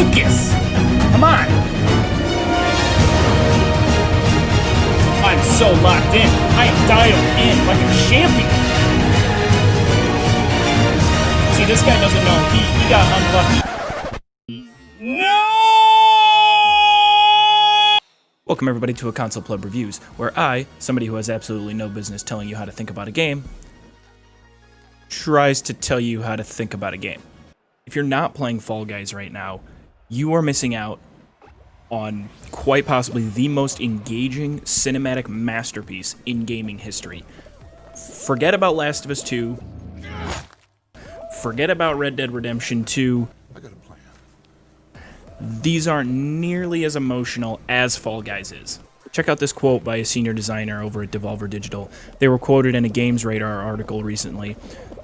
Focus! Come on! I'm so locked in. I am dialed in like a champion. See, this guy doesn't know. He got unlucky. No! Welcome everybody to A Console Pleb Reviews, where I, somebody who has absolutely no business telling you how to think about a game, tries to tell you how to think about a game. If you're not playing Fall Guys right now, you are missing out on quite possibly the most engaging cinematic masterpiece in gaming history. Forget about Last of Us 2. Forget about Red Dead Redemption 2. I got a plan. These aren't nearly as emotional as Fall Guys is. Check out this quote by a senior designer over at Devolver Digital. They were quoted in a Games Radar article recently.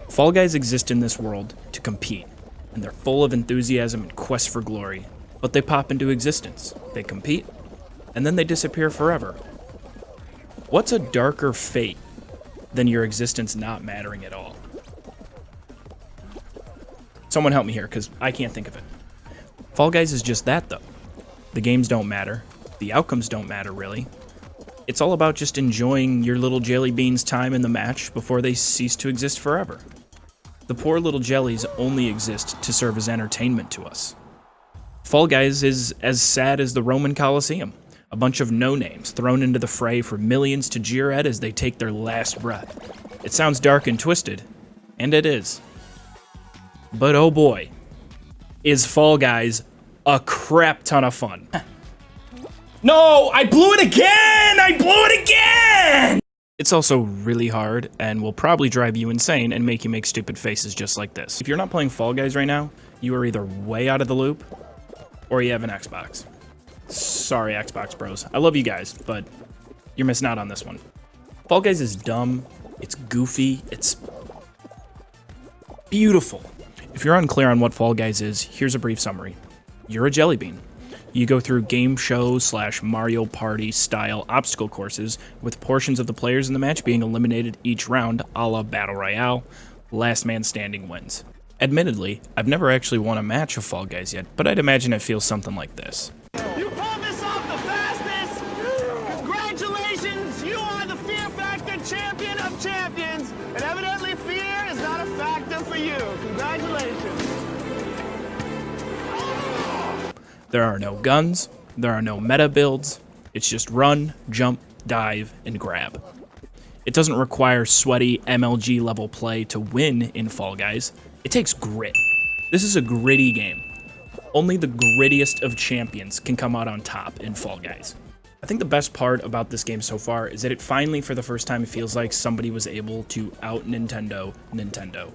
Fall Guys exist in this world to compete, and they're full of enthusiasm and quest for glory. But they pop into existence, they compete, and then they disappear forever. What's a darker fate than your existence not mattering at all? Someone help me here, because I can't think of it. Fall Guys is just that, though. The games don't matter. The outcomes don't matter, really. It's all about just enjoying your little jelly beans' time in the match before they cease to exist forever. The poor little jellies only exist to serve as entertainment to us. Fall Guys is as sad as the Roman Colosseum. A bunch of no-names thrown into the fray for millions to jeer at as they take their last breath. It sounds dark and twisted, and it is. But oh boy, is Fall Guys a crap ton of fun. No, I blew it again! I blew it again! It's also really hard and will probably drive you insane and make you make stupid faces just like this. If you're not playing Fall Guys right now, you are either way out of the loop or you have an Xbox. Sorry, Xbox bros. I love you guys, but you're missing out on this one. Fall Guys is dumb, it's goofy, it's beautiful. If you're unclear on what Fall Guys is, here's a brief summary. You're a jelly bean. You go through game show / Mario Party style obstacle courses, with portions of the players in the match being eliminated each round, a la Battle Royale. Last man standing wins. Admittedly, I've never actually won a match of Fall Guys yet, but I'd imagine it feels something like this. You pulled this off the fastest! Congratulations! You are the Fear Factor champion of champions! And evidently fear is not a factor for you. Congratulations! There are no guns, there are no meta builds, it's just run, jump, dive, and grab. It doesn't require sweaty MLG level play to win in Fall Guys. It takes grit. This is a gritty game. Only the grittiest of champions can come out on top in Fall Guys. I think the best part about this game so far is that it finally, for the first time, feels like somebody was able to out-Nintendo Nintendo.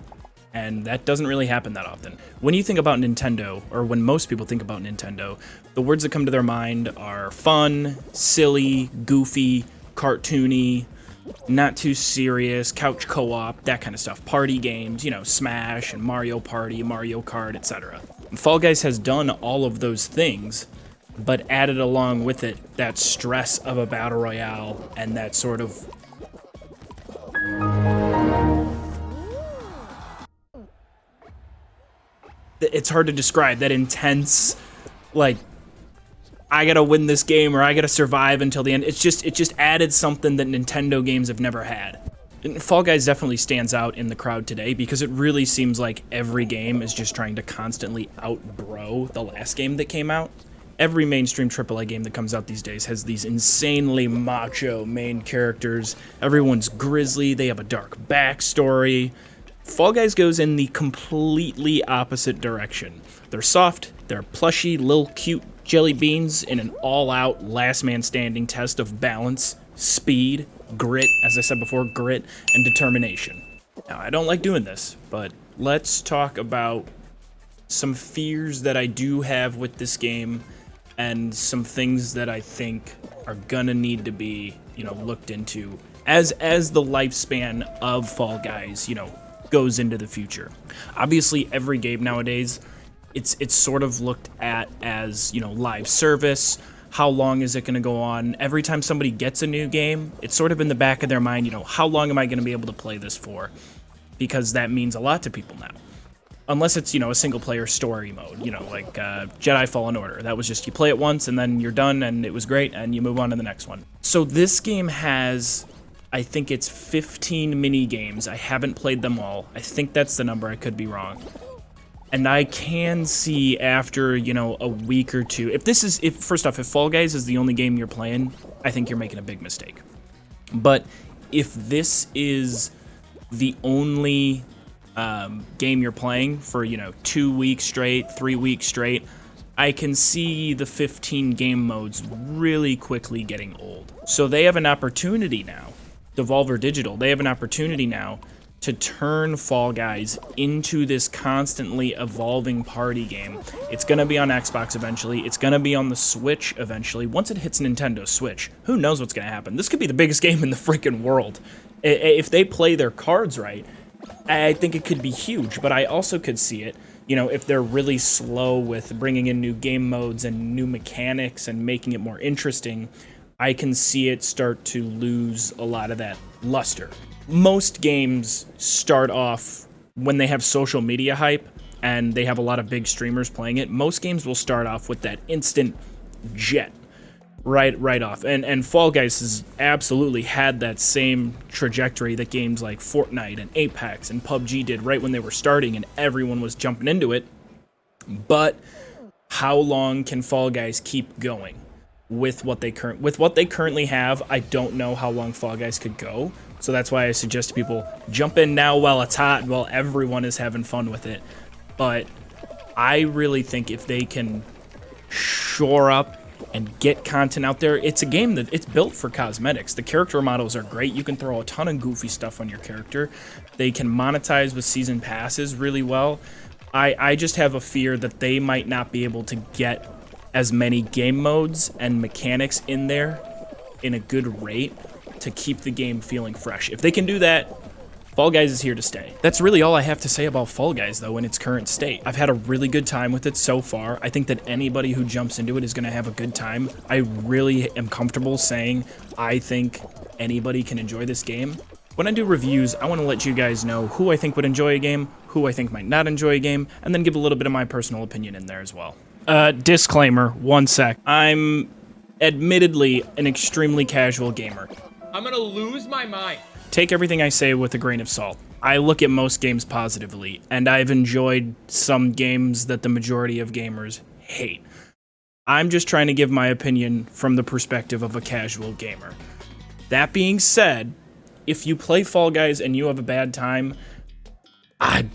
And that doesn't really happen that often. When you think about Nintendo, or when most people think about Nintendo, the words that come to their mind are fun, silly, goofy, cartoony, not too serious, couch co-op, that kind of stuff. Party games, you know, Smash and Mario Party, Mario Kart, etc. Fall Guys has done all of those things, but added along with it that stress of a battle royale and that sort of it's hard to describe, that intense, like, I gotta win this game or I gotta survive until the end. It just added something that Nintendo games have never had. And Fall Guys definitely stands out in the crowd today because it really seems like every game is just trying to constantly outbro the last game that came out. Every mainstream AAA game that comes out these days has these insanely macho main characters. Everyone's grisly, they have a dark backstory. Fall Guys goes in the completely opposite direction. They're soft, they're plushy, little cute jelly beans in an all-out last man standing test of balance, speed, grit, as I said before, grit, and determination. Now, I don't like doing this, but let's talk about some fears that I do have with this game and some things that I think are gonna need to be, looked into as the lifespan of Fall Guys, goes into the future. Obviously, every game nowadays, it's sort of looked at as, live service. How long is it going to go on? Every time somebody gets a new game, it's sort of in the back of their mind, how long am I going to be able to play this for? Because that means a lot to people now. Unless it's, you know, a single-player story mode, you know, like Jedi Fallen Order. That was just, you play it once, and then you're done, and it was great, and you move on to the next one. So this game has, I think it's 15 mini-games. I haven't played them all. I think that's the number. I could be wrong. And I can see after, you know, a week or two, first off, if Fall Guys is the only game you're playing, I think you're making a big mistake. But if this is the only game you're playing for, you know, 2 weeks straight, 3 weeks straight, I can see the 15 game modes really quickly getting old. So they have an opportunity now, Devolver Digital, they have an opportunity now to turn Fall Guys into this constantly evolving party game. It's gonna be on Xbox eventually, it's gonna be on the Switch eventually. Once it hits Nintendo Switch, who knows what's gonna happen? This could be the biggest game in the freaking world. If they play their cards right, I think it could be huge, but I also could see it, you know, if they're really slow with bringing in new game modes and new mechanics and making it more interesting, I can see it start to lose a lot of that luster. Most games start off when they have social media hype and they have a lot of big streamers playing it. Most games will start off with that instant jet right off. And Fall Guys has absolutely had that same trajectory that games like Fortnite and Apex and PUBG did right when they were starting and everyone was jumping into it. But how long can Fall Guys keep going with what they currently have? I don't know how long Fall Guys could go. So that's why I suggest to people jump in now while it's hot, while everyone is having fun with it. But I really think if they can shore up and get content out there, it's a game that it's built for cosmetics. The character models are great. You can throw a ton of goofy stuff on your character. They can monetize with season passes really well. I just have a fear that they might not be able to get as many game modes and mechanics in there in a good rate to keep the game feeling fresh. If they can do that, Fall Guys is here to stay. That's really all I have to say about Fall Guys, though, in its current state. I've had a really good time with it so far. I think that anybody who jumps into it is going to have a good time. I really am comfortable saying I think anybody can enjoy this game. When I do reviews, I want to let you guys know who I think would enjoy a game, who I think might not enjoy a game, and then give a little bit of my personal opinion in there as well. Disclaimer, 1 sec. I'm admittedly an extremely casual gamer. I'm gonna lose my mind. Take everything I say with a grain of salt. I look at most games positively, and I've enjoyed some games that the majority of gamers hate. I'm just trying to give my opinion from the perspective of a casual gamer. That being said, if you play Fall Guys and you have a bad time, I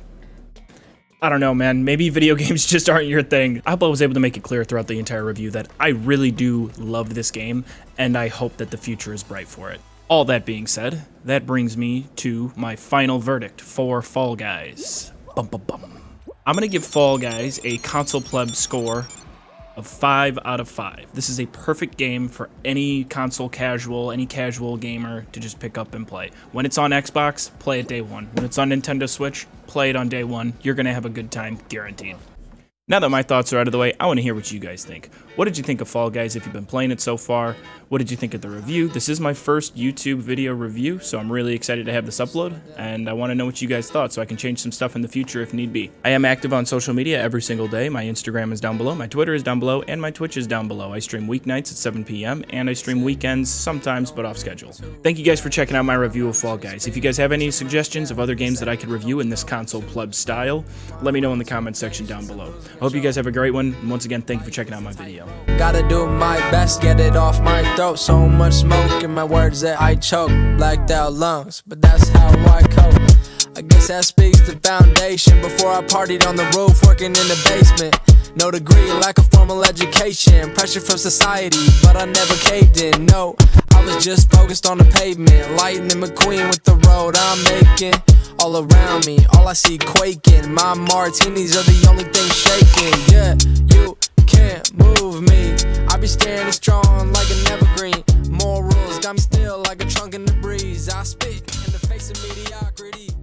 don't know, man. Maybe video games just aren't your thing. I hope I was able to make it clear throughout the entire review that I really do love this game, and I hope that the future is bright for it. All that being said, that brings me to my final verdict for Fall Guys. Bum, bum, bum. I'm gonna give Fall Guys a Console Pleb score of 5 out of 5. This is a perfect game for any console casual, any casual gamer to just pick up and play. When it's on Xbox, play it day one. When it's on Nintendo Switch, play it on day one. You're gonna have a good time, guaranteed. Now that my thoughts are out of the way, I want to hear what you guys think. What did you think of Fall Guys if you've been playing it so far? What did you think of the review? This is my first YouTube video review, so I'm really excited to have this upload, and I want to know what you guys thought so I can change some stuff in the future if need be. I am active on social media every single day. My Instagram is down below, my Twitter is down below, and my Twitch is down below. I stream weeknights at 7 p.m., and I stream weekends sometimes, but off schedule. Thank you guys for checking out my review of Fall Guys. If you guys have any suggestions of other games that I could review in this console pleb style, let me know in the comment section down below. I hope you guys have a great one, and once again, thank you for checking out my video. Gotta do my best, get it off my throat. So much smoke in my words that I choke. Blacked out lungs, but that's how I cope. I guess that speaks the foundation. Before I partied on the roof, working in the basement. No degree, lack of formal education. Pressure from society, but I never caved in. No, I was just focused on the pavement. Lightning McQueen with the road I'm making. All around me, all I see quaking. My martinis are the only thing shaking. Yeah, you can't move me. I be standing strong like an evergreen. More rules got me still like a trunk in the breeze. I spit in the face of mediocrity.